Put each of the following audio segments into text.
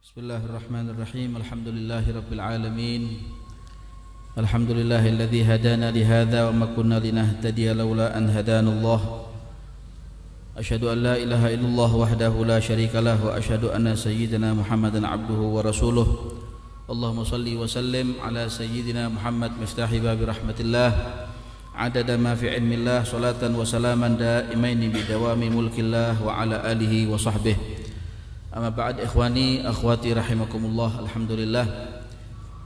Bismillahirrahmanirrahim. Alhamdulillahirabbil alamin. Alhamdulillahilladzi hadana li hadza wa ma kunna linahtadiya laula an hadanallah. Asyhadu an la ilaha illallah wahdahu la syarika lah wa asyhadu anna sayyidina Muhammadan abduhu wa rasuluh. Allahumma salli wa sallim ala sayyidina Muhammad miftahi babi rahmatillah adada ma fi ilmillah salatan wa salaman daimaini bi dawami mulkillah wa ala alihi wa sahbihi. Amma ba'd, ikhwani akhwati rahimakumullah. Alhamdulillah,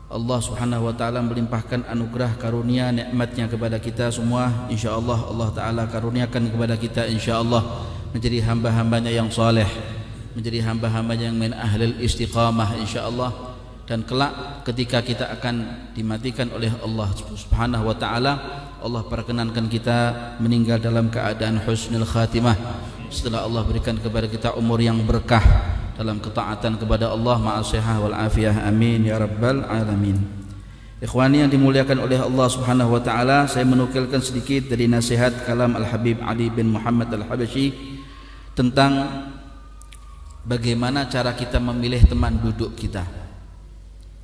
Allah subhanahu wa ta'ala melimpahkan anugerah karunia nikmatnya kepada kita semua. InsyaAllah Allah ta'ala karuniakan kepada kita InsyaAllah menjadi hamba-hambanya yang saleh, menjadi hamba-hambanya yang min ahlil istiqamah InsyaAllah. Dan kelak ketika kita akan dimatikan oleh Allah subhanahu wa ta'ala, Allah perkenankan kita meninggal dalam keadaan husnul khatimah, setelah Allah berikan kepada kita umur yang berkah dalam ketaatan kepada Allah ma'asihah wal afiyah, amin ya rabbal alamin. Ikhwani yang dimuliakan oleh Allah subhanahu wa ta'ala, saya menukilkan sedikit dari nasihat kalam Al-Habib Ali bin Muhammad Al-Habasyi tentang bagaimana cara kita memilih teman duduk kita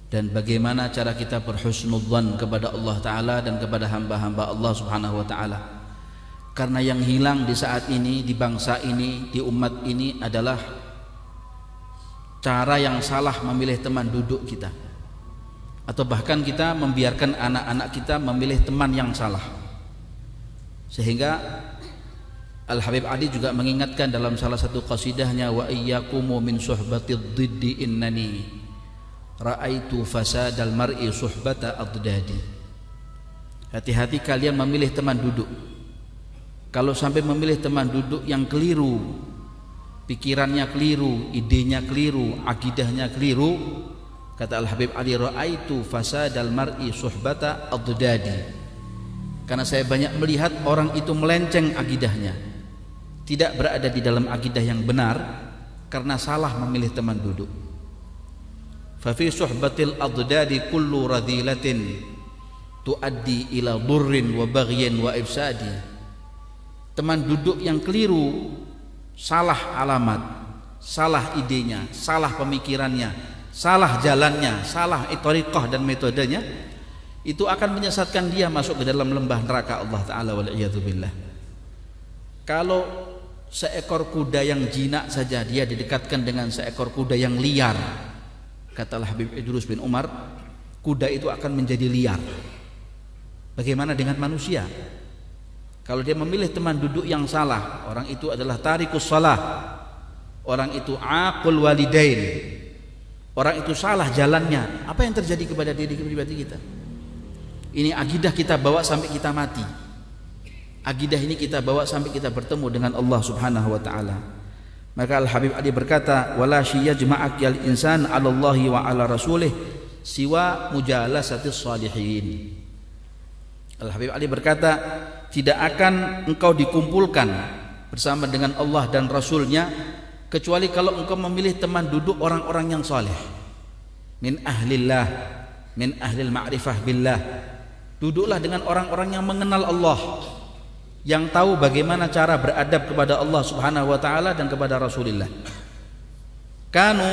dan bagaimana cara kita berhusnudzan kepada Allah ta'ala dan kepada hamba-hamba Allah subhanahu wa ta'ala. Karena yang hilang di saat ini, di bangsa ini, di umat ini adalah cara yang salah memilih teman duduk kita, atau bahkan kita membiarkan anak-anak kita memilih teman yang salah. Sehingga Al-Habib Ali juga mengingatkan dalam salah satu qasidahnya, wa iyyakumu min suhbatid dhiddi innani ra'aitu fasadal mar'i suhbata addadi. Hati-hati kalian memilih teman duduk. Kalau sampai memilih teman duduk yang keliru, pikirannya keliru, idenya keliru, akidahnya keliru, kata Al-Habib Ali, ra'aitu fasadal mar'i suhbata addadi. Karena saya banyak melihat orang itu melenceng akidahnya, tidak berada di dalam akidah yang benar karena salah memilih teman duduk. Fa fi suhbatil addadi kullu radhilatin tuaddi ila dhurrin wa baghyin wa ifsadi. Teman duduk yang keliru, salah alamat, salah idenya, salah pemikirannya, salah jalannya, salah thariqah dan metodenya, itu akan menyesatkan dia masuk ke dalam lembah neraka Allah ta'ala wal'iyadzubillah. Kalau seekor kuda yang jinak saja dia didekatkan dengan seekor kuda yang liar, kata Habib Idrus bin Umar, kuda itu akan menjadi liar. Bagaimana dengan manusia? Kalau dia memilih teman duduk yang salah, orang itu adalah tarikus salah, orang itu aqul walidain, orang itu salah jalannya. Apa yang terjadi kepada diri pribadi kita? Ini akidah kita bawa sampai kita mati. Akidah ini kita bawa sampai kita bertemu dengan Allah subhanahu wa ta'ala. Maka Al-Habib Ali berkata, wala syiyajma'ak yal insan 'ala Allahi wa 'ala rasulih siwa mujalasatis salihin. Al-Habib Ali berkata, tidak akan engkau dikumpulkan bersama dengan Allah dan Rasulnya kecuali kalau engkau memilih teman duduk orang-orang yang saleh, min ahlillah, min ahlil ma'rifah billah. Duduklah dengan orang-orang yang mengenal Allah, yang tahu bagaimana cara beradab kepada Allah subhanahu wa ta'ala dan kepada Rasulullah. Kanu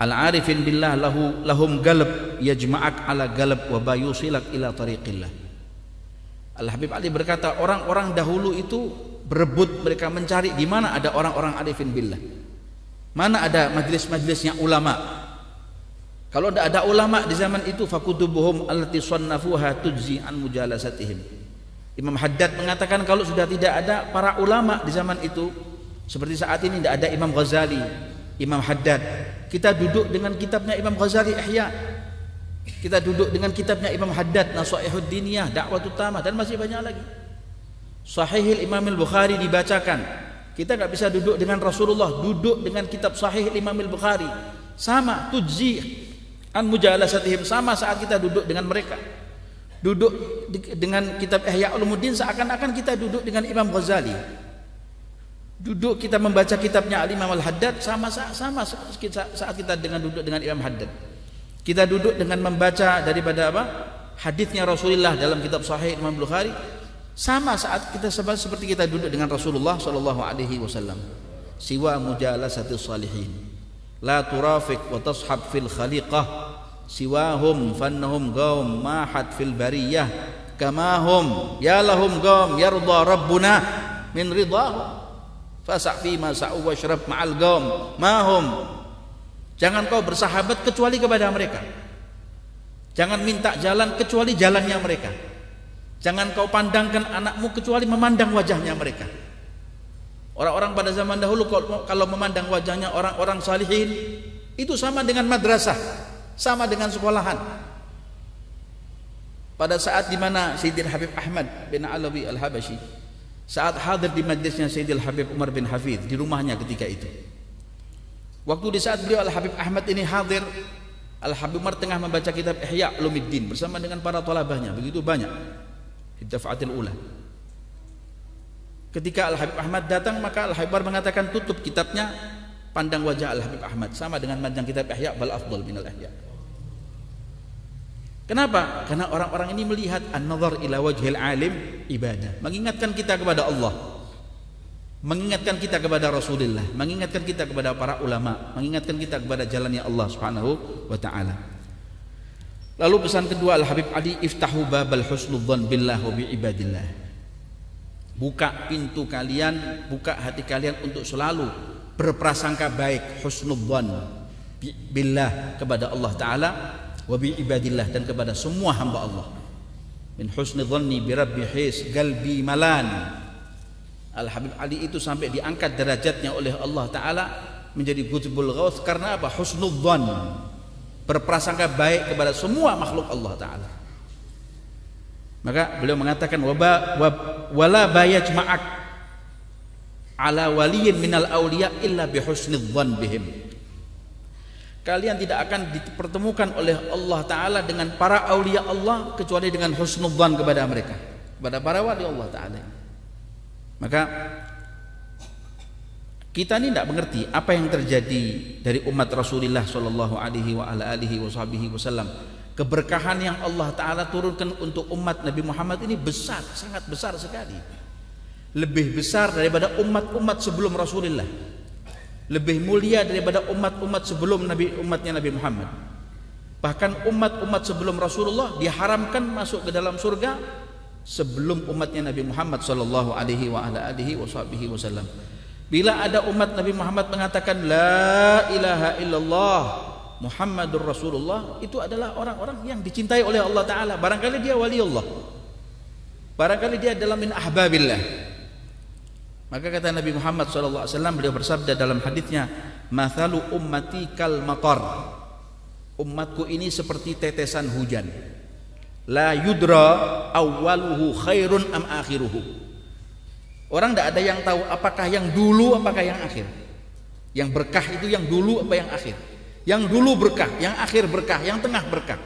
al-arifin billah lahum galab yajma'ak ala galab wa bayusilak ila tariqillah. Al-Habib Ali berkata, orang-orang dahulu itu berebut, mereka mencari di mana ada orang-orang arifin billah, mana ada majlis-majlisnya ulama. Kalau tidak ada ulama di zaman itu, fakutubuhum allati sannafuha tujzi an mujalasatihim. Imam Haddad mengatakan kalau sudah tidak ada para ulama di zaman itu, seperti saat ini tidak ada Imam Ghazali, Imam Haddad, kita duduk dengan kitabnya Imam Ghazali Ihya, kita duduk dengan kitabnya Imam Haddad Nasaihud Diniyah, Da'watut Tamah, dan masih banyak lagi. Sahihil Imam Al-Bukhari dibacakan. Kita nggak bisa duduk dengan Rasulullah, duduk dengan kitab Sahih Imam Al-Bukhari, sama tujzi an mujalasatihim, sama saat kita duduk dengan mereka. Duduk dengan kitab Ihya Ulumuddin seakan-akan kita duduk dengan Imam Ghazali. Duduk kita membaca kitabnya Al-Imam Al-Haddad sama saat kita duduk dengan Imam Haddad. Kita duduk dengan membaca daripada apa? Hadisnya Rasulullah dalam kitab Sahih Imam Bukhari, sama saat kita seperti kita duduk dengan Rasulullah sallallahu alaihi wasallam. Siwa mujalasatis salihin. la turafiq wa tashab fil khaliqah siwahum fannahum qaum mahat fil bariyah kamahum ya lahum qaum yarda rabbuna min ridahum fasa' fi ma sa'u washrab ma'al qaum mahum. Jangan kau bersahabat kecuali kepada mereka, jangan minta jalan kecuali jalannya mereka, jangan kau pandangkan anakmu kecuali memandang wajahnya mereka. Orang-orang pada zaman dahulu kalau memandang wajahnya orang-orang salihin itu sama dengan madrasah, sama dengan sekolahan. Pada saat dimana Sayyidina Habib Ahmad bin Alawi Al-Habashi saat hadir di majlisnya Sayyidil Habib Umar bin Hafidh di rumahnya ketika itu, waktu di saat beliau Al-Habib Ahmad ini hadir, Al-Habib Umar tengah membaca kitab Ihya Ulumuddin bersama dengan para thalabahnya begitu banyak di daf'atil ula. Ketika Al-Habib Ahmad datang, maka Al-Habib Umar mengatakan tutup kitabnya, pandang wajah Al-Habib Ahmad sama dengan panjang kitab Ihya bal afdal minal Ihya. Kenapa? Karena orang-orang ini melihat an-nazar ila wajhil alim ibadah, mengingatkan kita kepada Allah, mengingatkan kita kepada Rasulullah, mengingatkan kita kepada para ulama, mengingatkan kita kepada jalannya Allah Subhanahu wa taala. Lalu pesan kedua Al-Habib Ali, iftahu babal husnudzan billah wa bi ibadillah. Buka pintu kalian, buka hati kalian untuk selalu berprasangka baik, husnudzan billah kepada Allah taala, wa bi ibadillah dan kepada semua hamba Allah. Min husni dhanni bi rabbi his qalbi malan. Al-Habib Ali itu sampai diangkat derajatnya oleh Allah taala menjadi Qutbul Ghaus karena apa? Husnudzan, berprasangka baik kepada semua makhluk Allah taala. Maka beliau mengatakan wala bayaj ma'ak ala waliyin minal awliya illa bi husnidzan bihim. Kalian tidak akan dipertemukan oleh Allah taala dengan para aulia Allah kecuali dengan husnudzan kepada mereka, kepada para wali Allah taala. Maka kita ini tidak mengerti apa yang terjadi dari umat Rasulullah sallallahu alaihi wa ala alihi wasallam. Keberkahan yang Allah taala turunkan untuk umat Nabi Muhammad ini besar, sangat besar sekali. Lebih besar daripada umat-umat sebelum Rasulullah. Lebih mulia daripada umat-umat sebelum umatnya Nabi Muhammad. Bahkan umat-umat sebelum Rasulullah diharamkan masuk ke dalam surga sebelum umatnya Nabi Muhammad sallallahu alaihi wa ala alihi wasallam. Bila ada umat Nabi Muhammad mengatakan la ilaha illallah Muhammadur Rasulullah, itu adalah orang-orang yang dicintai oleh Allah taala. Barangkali dia wali Allah, barangkali dia adalah min ahbabillah. Maka kata Nabi Muhammad sallallahu alaihi wasallam, beliau bersabda dalam hadisnya, mathalu ummati kal matar, umatku ini seperti tetesan hujan, la yudra awwaluhu khairun am akhiruhu. Orang tidak ada yang tahu apakah yang dulu apakah yang akhir. Yang berkah itu yang dulu apa yang akhir. Yang dulu berkah, yang akhir berkah, yang tengah berkah.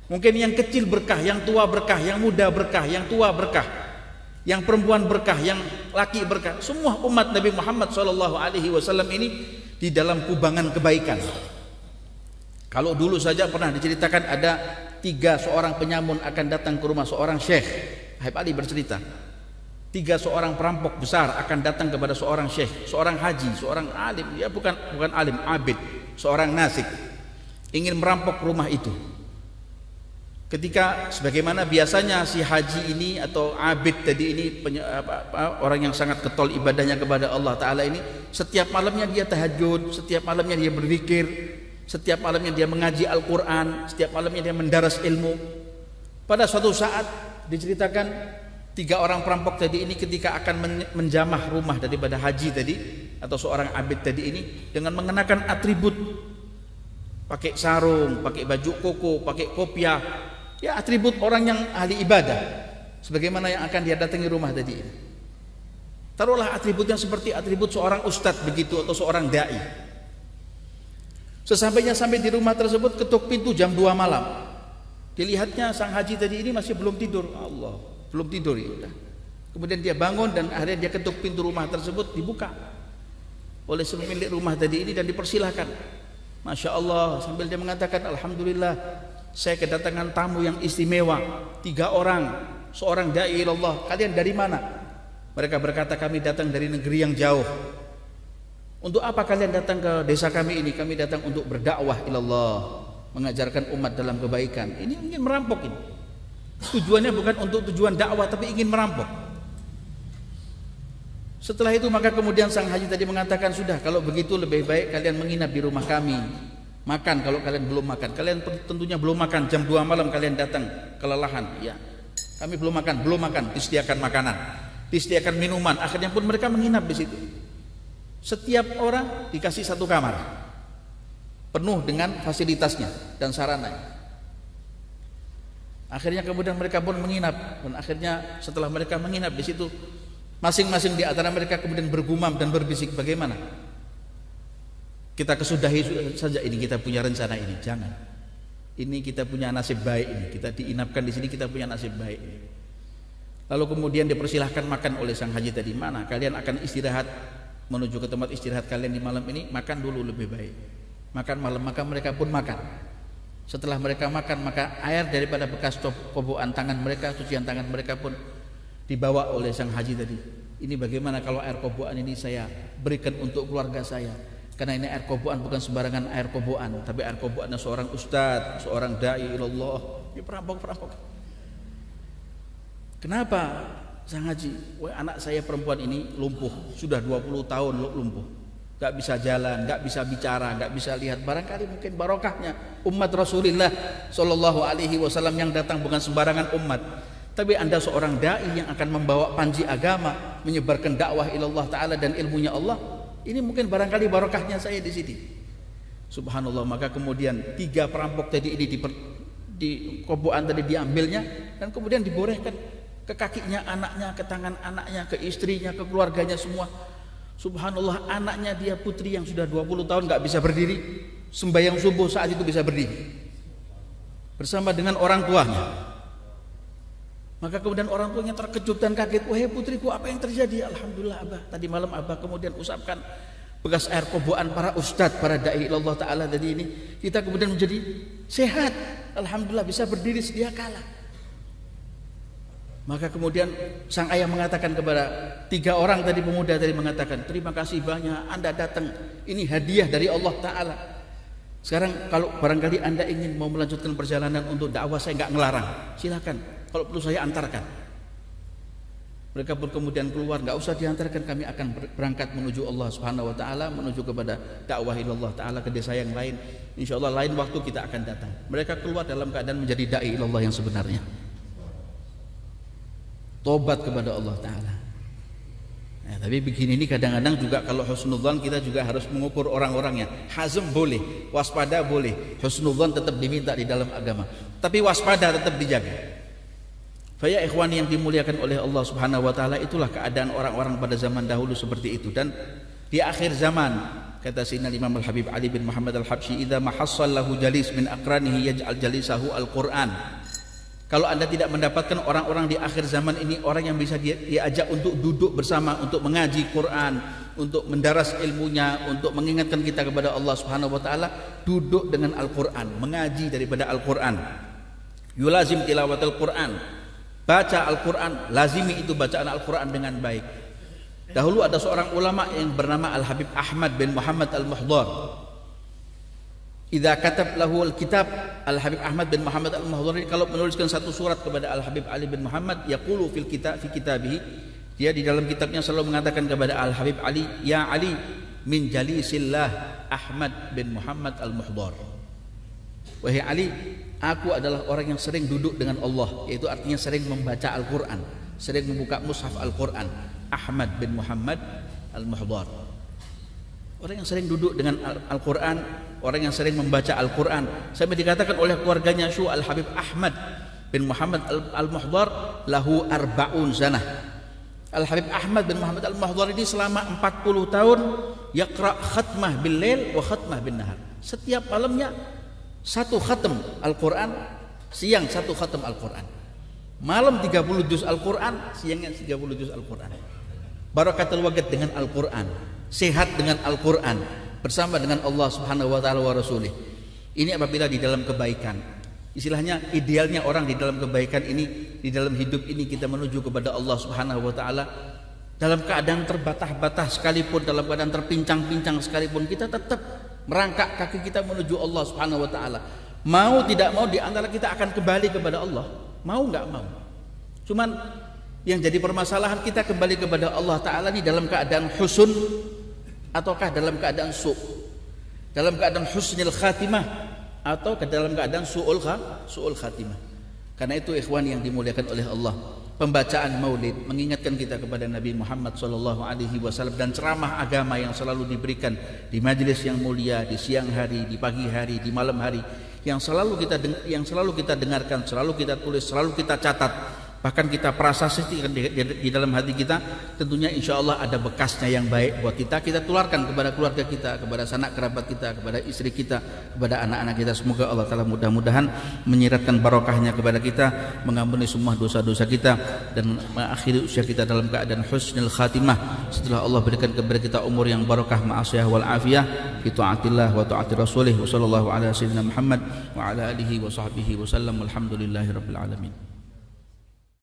Mungkin yang kecil berkah, yang tua berkah, yang muda berkah, yang tua berkah, yang perempuan berkah, yang laki berkah. Semua umat Nabi Muhammad SAW ini di dalam kubangan kebaikan. Kalau dulu saja pernah diceritakan ada 3 seorang penyamun akan datang ke rumah seorang syekh. Habib Ali bercerita 3 seorang perampok besar akan datang kepada seorang syekh, seorang haji, seorang alim, ya bukan alim, abid, seorang nasik, ingin merampok rumah itu. Ketika sebagaimana biasanya si haji ini atau abid tadi ini orang yang sangat getol ibadahnya kepada Allah taala ini, setiap malamnya dia tahajud, setiap malamnya dia berzikir, setiap malamnya dia mengaji Al-Qur'an, setiap malamnya dia mendaras ilmu. Pada suatu saat diceritakan 3 orang perampok tadi ini ketika akan menjamah rumah daripada haji tadi atau seorang abid tadi ini dengan mengenakan atribut, pakai sarung, pakai baju koko, pakai kopiah, ya atribut orang yang ahli ibadah, sebagaimana yang akan dia datangi rumah tadi ini. Taruhlah atributnya seperti atribut seorang ustadz begitu atau seorang dai. Sesampainya sampai di rumah tersebut, ketuk pintu jam 2 malam. Dilihatnya sang haji tadi ini masih belum tidur. Allah, belum tidur ya udah. Kemudian dia bangun dan akhirnya dia ketuk pintu rumah tersebut, dibuka oleh pemilik rumah tadi ini dan dipersilahkan. Masya Allah, sambil dia mengatakan alhamdulillah, saya kedatangan tamu yang istimewa, 3 orang, seorang dai Allah. Kalian dari mana? Mereka berkata kami datang dari negeri yang jauh. Untuk apa kalian datang ke desa kami ini? Kami datang untuk berdakwah ilallah, mengajarkan umat dalam kebaikan. Ini ingin merampok ini. Tujuannya bukan untuk tujuan dakwah, tapi ingin merampok. Setelah itu maka kemudian sang haji tadi mengatakan, sudah kalau begitu lebih baik kalian menginap di rumah kami. Makan kalau kalian belum makan. Kalian tentunya belum makan, jam 2 malam kalian datang kelelahan. Ya, kami belum makan, disediakan makanan, disediakan minuman. Akhirnya pun mereka menginap di situ. Setiap orang dikasih satu kamar, penuh dengan fasilitasnya dan sarananya. Akhirnya kemudian mereka pun menginap, dan akhirnya setelah mereka menginap di situ, masing-masing di antara mereka kemudian bergumam dan berbisik, bagaimana kita kesudahi saja ini, kita punya rencana ini. Jangan, ini kita punya nasib baik ini, kita diinapkan di sini, kita punya nasib baik ini. Lalu kemudian dipersilahkan makan oleh sang haji tadi. Mana kalian akan istirahat, menuju ke tempat istirahat kalian di malam ini, makan dulu lebih baik. Makan malam, maka mereka pun makan. Setelah mereka makan, maka air daripada bekas kobokan tangan mereka, cucian tangan mereka pun dibawa oleh sang haji tadi. Ini bagaimana kalau air kobokan ini saya berikan untuk keluarga saya? Karena ini air kobokan bukan sembarangan air kobokan, tapi air kobokannya seorang ustadz, seorang dai ilallah. Ini perampok-perampok. Kenapa sang haji? Wah, anak saya perempuan ini lumpuh, sudah 20 tahun lumpuh, gak bisa jalan, gak bisa bicara, gak bisa lihat. Barangkali mungkin barokahnya umat Rasulullah Shallallahu Alaihi Wasallam yang datang bukan sembarangan umat, tapi Anda seorang dai yang akan membawa panji agama, menyebarkan dakwah ilallah Taala dan ilmunya Allah. Ini mungkin barangkali barokahnya saya di sini. Subhanallah. Maka kemudian 3 perampok tadi ini di kobokan tadi diambilnya dan kemudian diborehkan ke kakinya anaknya, ke tangan anaknya, ke istrinya, ke keluarganya semua. Subhanallah, anaknya dia putri yang sudah 20 tahun gak bisa berdiri, sembahyang subuh saat itu bisa berdiri bersama dengan orang tuanya. Maka kemudian orang tuanya terkejut dan kaget. Wahai putriku, apa yang terjadi? Alhamdulillah abah, tadi malam abah kemudian usapkan bekas air kobokan para ustadz, para dai Allah Ta'ala tadi ini, kita kemudian menjadi sehat. Alhamdulillah bisa berdiri sedia kala. Maka kemudian sang ayah mengatakan kepada 3 orang tadi, pemuda tadi mengatakan, terima kasih banyak Anda datang, ini hadiah dari Allah Ta'ala. Sekarang kalau barangkali Anda ingin mau melanjutkan perjalanan untuk dakwah, saya nggak ngelarang, silakan. Kalau perlu saya antarkan. Mereka pun kemudian keluar, nggak usah diantarkan, kami akan berangkat menuju Allah Subhanahu Wa Taala, menuju kepada dakwah ilallah Taala ke desa yang lain. Insya Allah lain waktu kita akan datang. Mereka keluar dalam keadaan menjadi dai ilallah yang sebenarnya. Tobat kepada Allah Taala. Nah, tapi begini ini kadang-kadang juga kalau husnudzan kita juga harus mengukur orang-orangnya. Hazm boleh, waspada boleh, husnudzan tetap diminta di dalam agama. Tapi waspada tetap dijaga. Faya ikhwani yang dimuliakan oleh Allah Subhanahu Wa Taala, itulah keadaan orang-orang pada zaman dahulu seperti itu. Dan di akhir zaman, kata Sayyidina Imam Al-Habib Ali bin Muhammad Al-Habsyi, idza mahassal lahu jalis min aqranihi yaj'al jalisahu Al-Qur'an. Kalau Anda tidak mendapatkan orang-orang di akhir zaman ini, orang yang bisa diajak untuk duduk bersama, untuk mengaji Quran, untuk mendaras ilmunya, untuk mengingatkan kita kepada Allah Subhanahu Wa Taala, duduk dengan Al-Quran, mengaji daripada Al-Quran. Yulazim tilawatul Quran, baca Al-Quran, lazimi itu bacaan Al-Quran dengan baik. Dahulu ada seorang ulama yang bernama Al-Habib Ahmad bin Muhammad Al-Muhdar. Idza katab lahu al-kitab, Al-Habib Ahmad bin Muhammad Al-Muhdar kalau menuliskan satu surat kepada Al-Habib Ali bin Muhammad, yaqulu fi kitabihi, dia di dalam kitabnya selalu mengatakan kepada Al-Habib Ali, ya Ali min jalisillah Ahmad bin Muhammad Al-Muhdar. Wahai Ali, aku adalah orang yang sering duduk dengan Allah, yaitu artinya sering membaca Al-Quran, sering membuka mushaf Al-Quran. Ahmad bin Muhammad Al-Muhdar, orang yang sering duduk dengan Al-Quran, orang yang sering membaca Al-Quran. Sampai dikatakan oleh keluarganya, Syuh Al-Habib Ahmad bin Muhammad Al-Muhdar lahu arba'un sanah. Al-Habib Ahmad bin Muhammad Al-Muhdar ini selama 40 tahun yaqra khatmah bil lail wa khatmah bin nahar. Setiap malamnya satu khatam Al-Quran, siang satu khatam Al-Quran. Malam 30 juz Al-Quran, siangnya 30 juz Al-Quran. Barakatul waqt dengan Al-Quran, sehat dengan Al-Quran, bersama dengan Allah Subhanahu Wa Taala wa Rasulih. Ini apabila di dalam kebaikan. Istilahnya idealnya orang di dalam kebaikan ini, di dalam hidup ini kita menuju kepada Allah Subhanahu Wa Taala dalam keadaan terbatah-batah sekalipun, dalam keadaan terpincang-pincang sekalipun, kita tetap merangkak kaki kita menuju Allah Subhanahu wa taala. Mau tidak mau di antara kita akan kembali kepada Allah. Mau nggak mau. Cuman yang jadi permasalahan, kita kembali kepada Allah taala ini dalam keadaan husn ataukah dalam keadaan su'? Dalam keadaan husnil khatimah atau dalam keadaan su'ul khatimah. Karena itu ikhwan yang dimuliakan oleh Allah, pembacaan maulid mengingatkan kita kepada Nabi Muhammad SAW dan ceramah agama yang selalu diberikan di majelis yang mulia, di siang hari, di pagi hari, di malam hari, yang selalu kita dengarkan, selalu kita tulis, selalu kita catat, bahkan kita prasasti di dalam hati kita. Tentunya insya Allah ada bekasnya yang baik buat kita. Kita tularkan kepada keluarga kita, kepada sanak kerabat kita, kepada istri kita, kepada anak-anak kita. Semoga Allah Ta'ala mudah-mudahan menyiratkan barokahnya kepada kita, mengampuni semua dosa-dosa kita, dan mengakhiri usia kita dalam keadaan husnul khatimah setelah Allah berikan kepada kita umur yang barokah, ma'asiyah wal afiyah fi ta'atillah wa ta'ati rasulih. Wa sallallahu ala sayyidina Muhammad wa ala alihi wa sahbihi wa sallam. Walhamdulillahi rabbil alamin.